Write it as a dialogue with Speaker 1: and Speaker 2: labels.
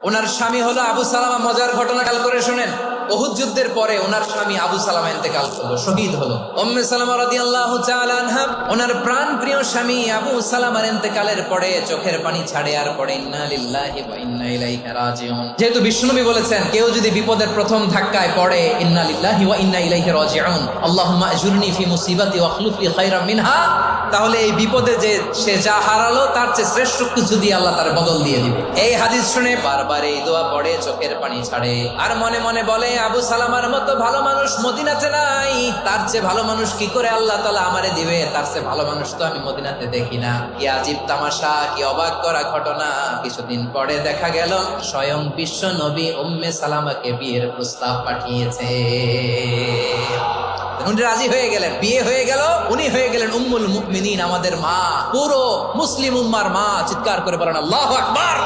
Speaker 1: ওনার স্বামী হলো আবু সালামা। মজার ঘটনা খেয়াল করে শুনেন। উহুদ যুদ্ধের পরে ওনার স্বামী আবু সালামা ইন্তেকাল করলো, শহীদ হলো। উম্মে সালামা রাদিয়াল্লাহু তাআলা আনহা, ওনার প্রাণ প্রিয় স্বামী আবু সালামার ইন্তেকালের পরে চোখের পানি ছাড়ে আর পড়ে ইন্না লিল্লাহি ওয়া ইন্না ইলাইহি রাজিউন। যেহেতু বিশ্বনবী বলেছেন কেউ যদি বিপদের প্রথম ধাক্কায় পড়ে ইন্না লিল্লাহি ওয়া ইন্না ইলাইহি রাজিউন, আল্লাহুম্মা আজুরনি ফি মুসিবাতি ওয়া আখলুফ লি খায়রাম মিনহা, তাহলে এই বিপদে যে সে যা হারালো তার চেয়ে শ্রেষ্ঠ কিছু দিয়ে আল্লাহ তার বদল দিয়ে দিবে। এই হাদিস শুনে বারবার এই দোয়া পড়ে, চোখের পানি ছাড়ে আর মনে মনে বলে আবু সালামার মতো ভালো মানুষ মদিনাতে নাই, তার চেয়ে ভালো মানুষ কি করে আল্লাহ তাআলা আমারে দিবে, তার চেয়ে ভালো মানুষ তো আমি মদিনাতে দেখি না। কি আজীব তামাশা, কি অবাক করা ঘটনা। কিছুদিন পরে দেখা গেল স্বয়ং বিশ্ব নবী উম্মে সালামাকে বিয়ের প্রস্তাব পাঠিয়েছে। উনি রাজি হয়ে গেলেন, বিয়ে হয়ে গেল, উনি হয়ে গেলেন উম্মুল মুমিনিন, আমাদের মা, পুরো মুসলিম উম্মার মা। চিৎকার করে বলেন আল্লাহু আকবার।